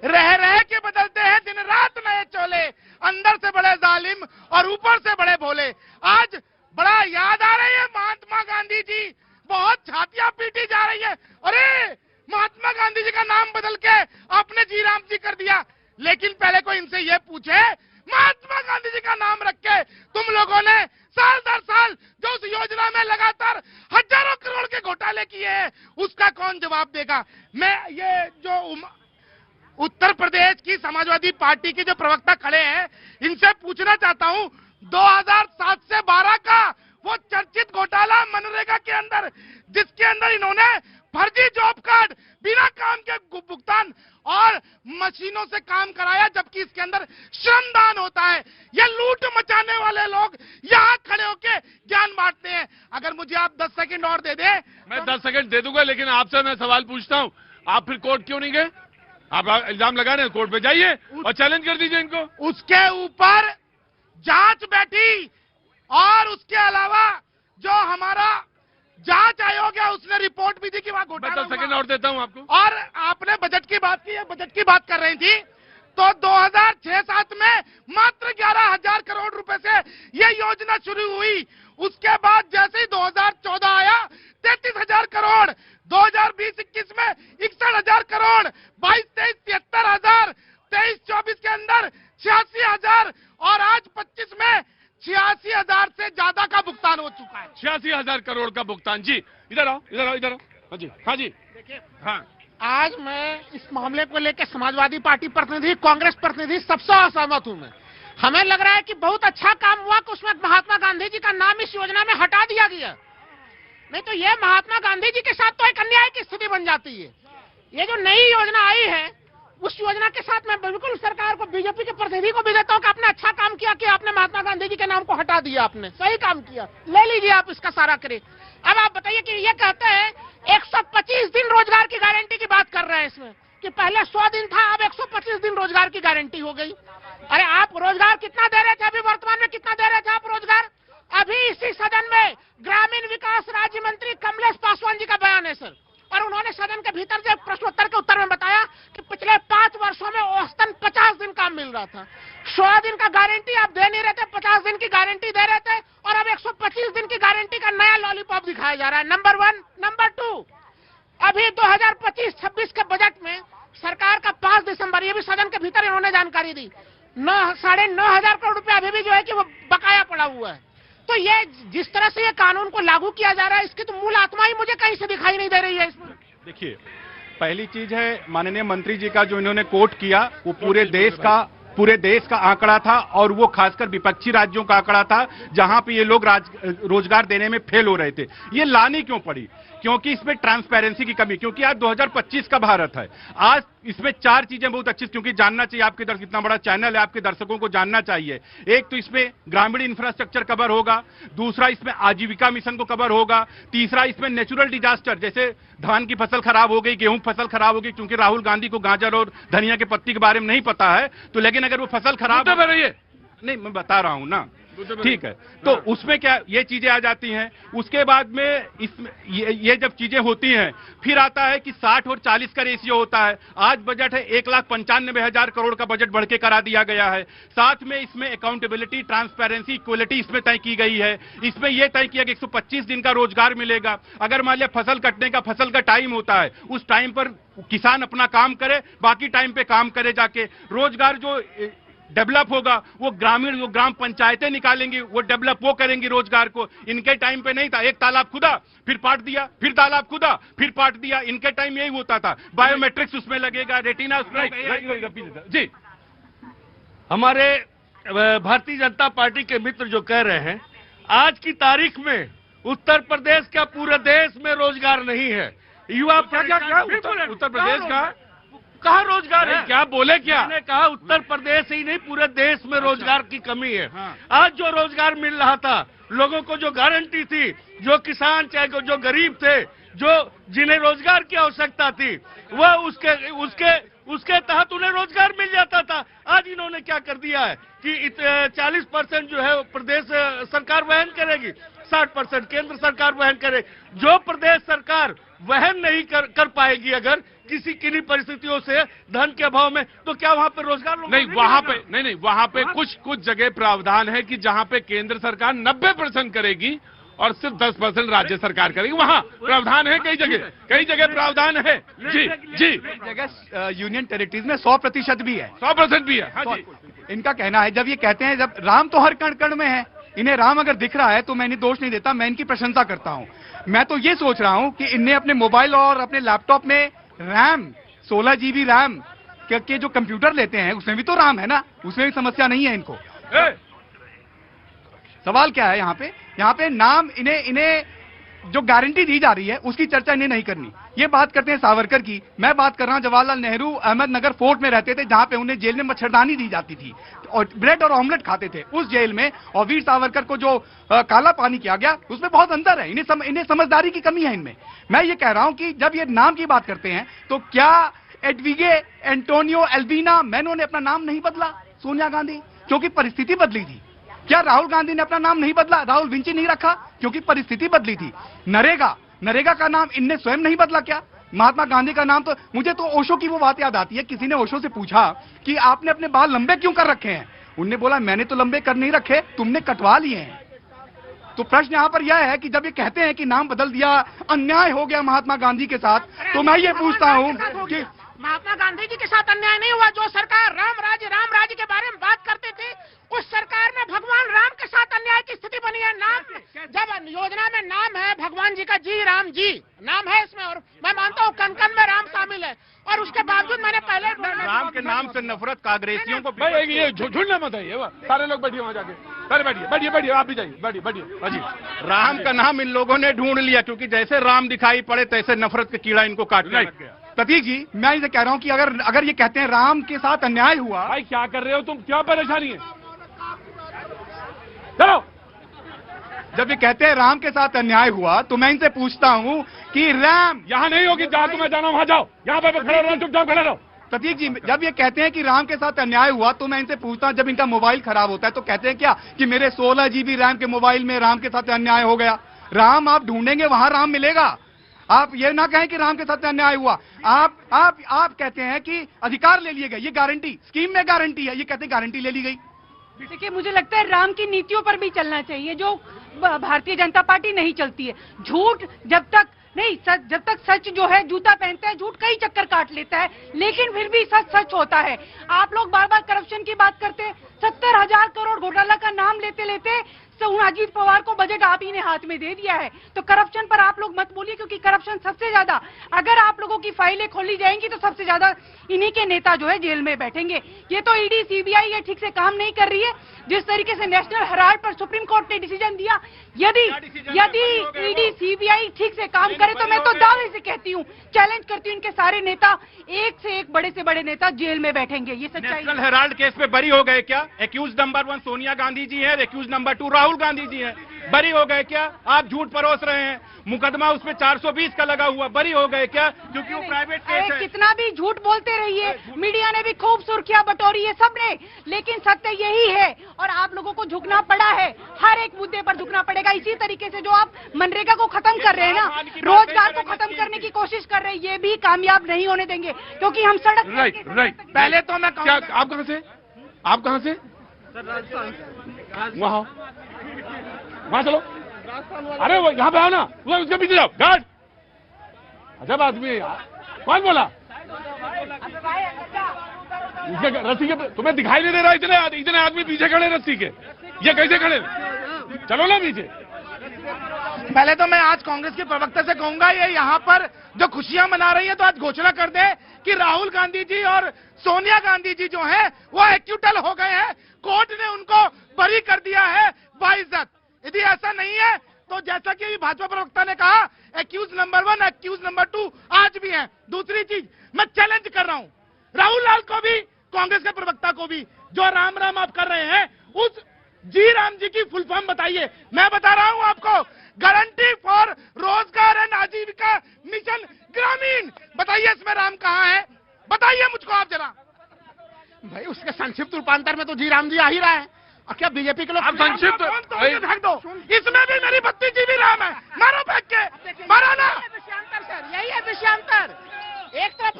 रह रह के बदलते हैं दिन रात नए चोले, अंदर से बड़े जालिम और ऊपर से बड़े भोले। आज बड़ा याद आ रही है महात्मा गांधी जी, बहुत छातियां पीटी जा रही है। अरे महात्मा गांधी जी का नाम बदल के आपने जी राम जी कर दिया। लेकिन पहले कोई इनसे ये पूछे, महात्मा गांधी जी का नाम रख के तुम लोगों ने साल दर साल जो उस योजना में लगातार हजारों करोड़ के घोटाले किए हैं, उसका कौन जवाब देगा? मैं ये जो उत्तर प्रदेश की समाजवादी पार्टी के जो प्रवक्ता खड़े हैं, इनसे पूछना चाहता हूं, 2007 से 12 का वो चर्चित घोटाला मनरेगा के अंदर, जिसके अंदर इन्होंने फर्जी जॉब कार्ड, बिना काम के भुगतान और मशीनों से काम कराया, जबकि इसके अंदर श्रमदान होता है। ये लूट मचाने वाले लोग यहाँ खड़े होके ज्ञान बांटते हैं। अगर मुझे आप 10 सेकंड और दे दें। मैं 10 सेकंड दे दूंगा, लेकिन आपसे मैं सवाल पूछता हूँ, आप फिर कोर्ट क्यों नहीं गए? आप इल्जाम लगा रहे हैं, कोर्ट पे जाइए और चैलेंज कर दीजिए इनको। उसके ऊपर जांच बैठी और उसके अलावा जो हमारा जांच आयोग है उसने रिपोर्ट भी दी कि वहां घोटाला हुआ। 10 सेकंड और देता हूं आपको। और आपने बजट की बात की है, बजट की बात कर रही थी, तो 2006-07 में मात्र 11,000 करोड़ रुपए से ये योजना शुरू हुई। उसके बाद जैसे ही 2014 आया 33,000 करोड़, 2020-21 में 61,000 करोड़, 22-23 73,000, 23-24 के अंदर 86,000 और आज 25 में 86,000 से ज्यादा का भुगतान हो चुका है। 86,000 करोड़ का भुगतान। जी इधर आओ, इधर आओ, इधर आओ। हाँ जी, हाँ जी। देखिए, हाँ, आज मैं इस मामले को लेकर समाजवादी पार्टी प्रतिनिधि, कांग्रेस प्रतिनिधि सबसे असहमत हूं। मैं हमें लग रहा है कि बहुत अच्छा काम हुआ कि उसमें महात्मा गांधी जी का नाम इस योजना में हटा दिया गया, नहीं तो ये महात्मा गांधी जी के साथ तो एक अन्याय की स्थिति बन जाती है। ये जो नई योजना आई है, उस योजना के साथ मैं बिल्कुल सरकार को, बीजेपी के प्रतिनिधि को भी देता हूं कि आपने अच्छा काम किया कि आपने महात्मा गांधी जी के नाम को हटा दिया। आपने सही काम किया, ले लीजिए आप इसका सारा क्रेडिट। अब आप बताइए कि ये कहते हैं 125 दिन रोजगार की गारंटी की बात कर रहे हैं इसमें, कि पहले 100 दिन था, अब 125 दिन रोजगार की गारंटी हो गई। अरे आप रोजगार कितना दे रहे थे, अभी वर्तमान में कितना दे रहे थे आप रोजगार? अभी इसी सदन में ग्रामीण विकास राज्य मंत्री कमलेश पासवान जी का बयान है सर, और उन्होंने सदन के भीतर से प्रश्नोत्तर के उत्तर में बताया कि पिछले 5 वर्षों में औसतन 50 दिन काम मिल रहा था। 100 दिन का गारंटी आप दे नहीं रहे थे, 50 दिन की गारंटी दे रहे थे, और अब 125 दिन की गारंटी का नया लॉलीपॉप दिखाया जा रहा है। नंबर 1। नंबर 2, अभी 2025-26 के बजट में सरकार का 5 दिसंबर, ये भी सदन के भीतर इन्होंने जानकारी दी, 9,500 करोड़ रुपया अभी भी जो है कि वो बकाया पड़ा हुआ है। तो ये जिस तरह से ये कानून को लागू किया जा रहा है, इसकी तो मूल आत्मा ही मुझे कहीं से दिखाई नहीं दे रही है इसमें। देखिए, पहली चीज है माननीय मंत्री जी का जो इन्होंने कोट किया, वो पूरे देश का आंकड़ा था, और वो खासकर विपक्षी राज्यों का आंकड़ा था जहां पे ये लोग रोजगार देने में फेल हो रहे थे। ये लानी क्यों पड़ी? क्योंकि इसमें ट्रांसपेरेंसी की कमी, क्योंकि आज 2025 का भारत है। आज इसमें 4 चीजें बहुत अच्छी, क्योंकि जानना चाहिए, आपके दर्शक इतना बड़ा चैनल है, आपके दर्शकों को जानना चाहिए। एक तो इसमें ग्रामीण इंफ्रास्ट्रक्चर कवर होगा, दूसरा इसमें आजीविका मिशन को कवर होगा, तीसरा इसमें नेचुरल डिजास्टर, जैसे धान की फसल खराब हो गई, गेहूं की फसल खराब हो गई, क्योंकि राहुल गांधी को गाजर और धनिया के पत्ती के बारे में नहीं पता है, तो लेकिन अगर वो फसल खराब हो रही है, नहीं मैं बता रहा हूं ना, ठीक है, तो उसमें क्या ये चीजें आ जाती हैं। उसके बाद में इसमें ये जब चीजें होती हैं, फिर आता है कि 60 और 40 का रेशियो होता है। आज बजट है 1,95,000 करोड़ का बजट बढ़ के करा दिया गया है। साथ में इसमें अकाउंटेबिलिटी, ट्रांसपेरेंसी, इक्वलिटी इसमें तय की गई है। इसमें यह तय किया कि 125 दिन का रोजगार मिलेगा। अगर मान लिया फसल कटने का फसल का टाइम होता है, उस टाइम पर किसान अपना काम करे, बाकी टाइम पे काम करे जाके। रोजगार जो डेवलप होगा वो ग्रामीण, जो ग्राम पंचायतें निकालेंगी, वो डेवलप वो करेंगी रोजगार को। इनके टाइम पे नहीं था, एक तालाब खुदा फिर पाट दिया, फिर तालाब खुदा फिर पाट दिया। इनके टाइम यही होता था। बायोमेट्रिक्स उसमें लगेगा, रेटिना उसमें। जी, हमारे भारतीय जनता पार्टी के मित्र जो कह रहे हैं, आज की तारीख में उत्तर प्रदेश का पूरे देश में रोजगार नहीं है। युवा उत्तर प्रदेश का कहाँ रोजगार है? क्या बोले? क्या मैंने कहा, उत्तर प्रदेश ही नहीं पूरे देश में रोजगार की कमी है। हाँ। आज जो रोजगार मिल रहा था, लोगों को जो गारंटी थी, जो किसान चाहे जो गरीब थे, जो जिन्हें रोजगार की आवश्यकता थी, वह उसके तहत उन्हें रोजगार मिल जाता था। आज इन्होंने क्या कर दिया है कि 40% जो है प्रदेश सरकार वहन करेगी, 60% केंद्र सरकार वहन करे। जो प्रदेश सरकार वहन नहीं कर पाएगी, अगर किसी किन्हीं परिस्थितियों से धन के अभाव में, तो क्या वहां पे रोजगार लोगों को नहीं, मिलेगा? वहां पे नहीं, वहां पे कुछ जगह प्रावधान है कि जहां पे केंद्र सरकार 90% करेगी और सिर्फ 10% राज्य सरकार करेगी, वहां प्रावधान है। कई जगह प्रावधान है। जी जी, जगह यूनियन टेरिटरीज में 100% भी है, 100% भी है। हाँ जी, इनका कहना है, जब ये कहते हैं जब राम तो हर कण कण में है, इन्हें राम अगर दिख रहा है तो मैं इन्हें दोष नहीं देता, मैं इनकी प्रशंसा करता हूं। मैं तो ये सोच रहा हूं कि इन्हें अपने मोबाइल और अपने लैपटॉप में रैम 16 GB रैम के जो कंप्यूटर लेते हैं उसमें भी तो राम है ना, उसमें भी समस्या नहीं है इनको। सवाल क्या है यहाँ पे नाम इन्हें जो गारंटी दी जा रही है उसकी चर्चा इन्हें नहीं करनी। ये बात करते हैं सावरकर की, मैं बात कर रहा हूं जवाहरलाल नेहरू अहमदनगर फोर्ट में रहते थे, जहां पे उन्हें जेल में मच्छरदानी दी जाती थी और ब्रेड और ऑमलेट खाते थे उस जेल में, और वीर सावरकर को जो काला पानी किया गया उसमें बहुत अंतर है। इन्हें समझदारी की कमी है इनमें। मैं ये कह रहा हूं कि जब ये नाम की बात करते हैं तो क्या एडविगे एंटोनियो एल्बीना मैनो ने अपना नाम नहीं बदला, सोनिया गांधी, क्योंकि परिस्थिति बदली थी? क्या राहुल गांधी ने अपना नाम नहीं बदला, राहुल विंची नहीं रखा क्योंकि परिस्थिति बदली थी? नरेगा का नाम इनने स्वयं नहीं बदला क्या? महात्मा गांधी का नाम तो, मुझे तो ओशो की वो बात याद आती है, किसी ने ओशो से पूछा कि आपने अपने बाल लंबे क्यों कर रखे हैं, उनने बोला मैंने तो लंबे कर नहीं रखे, तुमने कटवा लिए हैं। तो प्रश्न यहां पर यह है कि जब ये कहते हैं कि नाम बदल दिया, अन्याय हो गया महात्मा गांधी के साथ, तो मैं ये पूछता हूं कि महात्मा गांधी जी के साथ अन्याय नहीं हुआ। जो सरकार राम राज्य के बारे में बात करते थे, उस सरकार में भगवान राम के साथ अन्याय की स्थिति बनी है। नाम, जब योजना में नाम है भगवान जी का, जी राम जी नाम है इसमें, और मैं मानता हूँ कन कन में राम शामिल है, और उसके बावजूद मैंने पहले राम के नाम से नफरत कांग्रेसियों को भाई ये झूठना मत है, ये सारे लोग बैठिए वहां जाके, सारे बैठिए, आप भी जाइए, बैठिए। राम का नाम इन लोगों ने ढूंढ लिया क्योंकि जैसे राम दिखाई पड़े तैसे नफरत का कीड़ा इनको काटने लग गया। प्रतीक जी, मैं इसे कह रहा हूं कि अगर ये कहते हैं राम के साथ अन्याय हुआ, भाई क्या कर रहे हो तुम, क्या परेशानी है? चलो, जब ये कहते हैं राम के साथ अन्याय हुआ तो मैं इनसे पूछता हूं कि राम यहाँ नहीं होगी, जहाँ तुम्हें जाना वहां जाओ, यहाँ पे खड़े रहो, चुपचाप खड़े रहो। प्रतीक जी, जब ये कहते हैं कि राम के साथ अन्याय हुआ तो मैं इनसे पूछता हूं, जब इनका मोबाइल खराब होता है तो कहते हैं क्या कि मेरे 16 GB रैम के मोबाइल में राम के साथ अन्याय हो गया? राम आप ढूंढेंगे वहां राम मिलेगा। आप ये ना कहें कि राम के साथ अन्याय हुआ। आप कहते हैं कि अधिकार ले लिए गए, ये गारंटी स्कीम में गारंटी है, ये कहते हैं गारंटी ले ली गई। देखिए, मुझे लगता है राम की नीतियों पर भी चलना चाहिए, जो भारतीय जनता पार्टी नहीं चलती है। झूठ जब तक सच जो है जूता पहनता है, झूठ कई चक्कर काट लेता है, लेकिन फिर भी सच होता है। आप लोग बार बार करप्शन की बात करते हैं, 70,000 करोड़ घोटाला का नाम लेते लेते अजीत पवार को बजट आप ही ने हाथ में दे दिया है। तो करप्शन पर आप लोग मत बोलिए, क्योंकि करप्शन सबसे ज्यादा, अगर आप लोगों की फाइलें खोली जाएंगी तो सबसे ज्यादा इन्हीं के नेता जो है जेल में बैठेंगे। ये तो ईडी सीबीआई ये ठीक से काम नहीं कर रही है। जिस तरीके से नेशनल हेराल्ड पर सुप्रीम कोर्ट ने डिसीजन दिया, यदि ईडी सीबीआई ठीक से काम करे तो मैं तो दावे से कहती हूँ, चैलेंज करती हूँ, इनके सारे नेता एक से एक बड़े से बड़े नेता जेल में बैठेंगे। ये सच्चाई। नेशनल हेराल्ड केस पे बरी हो गए क्या? एक्यूज नंबर 1 सोनिया गांधी जी है, एक्यूज नंबर 2 राहुल गांधी जी हैं, बरी हो गए क्या? आप झूठ परोस रहे हैं, मुकदमा उसमें 420 का लगा हुआ, बरी हो गए क्या? क्योंकि वो प्राइवेट केस है। कितना भी झूठ बोलते रहिए, मीडिया ने भी खूब सुर्खियां बटोरी है सबने, लेकिन सत्य यही है और आप लोगों को झुकना पड़ा है, हर एक मुद्दे पर झुकना पड़ेगा। इसी तरीके से जो आप मनरेगा को खत्म कर रहे हैं ना, रोजगार को खत्म करने की कोशिश कर रहे हैं, ये भी कामयाब नहीं होने देंगे, क्योंकि हम सड़क राइट। पहले तो मैं क्या, आप कहां से? वहां चलो, अरे वो यहाँ पे आओ ना, उसके पीछे जाओ। गार्ड, अजब आदमी है यार, कौन बोला? रस्सी के तुम्हें दिखाई नहीं दे रहा? इतने आदमी पीछे खड़े रस्सी के, ये कैसे खड़े? चलो ना पीछे। पहले तो मैं आज कांग्रेस के प्रवक्ता से कहूंगा, ये यहाँ पर जो खुशियां मना रही है तो आज घोषणा कर दे कि राहुल गांधी जी और सोनिया गांधी जी जो हैं वो एक्यूटल हो गए हैं, कोर्ट ने उनको बरी कर दिया है बाइज्जत। यदि ऐसा नहीं है तो जैसा कि भाजपा प्रवक्ता ने कहा, एक्यूज नंबर 1 एक्यूज नंबर 2 आज भी हैं। दूसरी चीज, मैं चैलेंज कर रहा हूं राहुल लाल को भी, कांग्रेस के प्रवक्ता को भी, जो राम राम आप कर रहे हैं, उस जी राम जी की फुल फॉर्म बताइए। मैं बता रहा हूं आपको, गारंटी फॉर रोजगार एंड आजीविका मिशन ग्रामीण, बताइए इसमें राम कहां है? बताइए मुझको आप जरा। भाई उसके संक्षिप्त रूपांतर में तो जी राम जी आ ही रहा है, और क्या बीजेपी के लोग संक्षिप्त फेंक दो, इसमें भी मेरी 32 GB राम है, मारो फेंक के, मारो ना। यही है विषयांतर। एक तरफ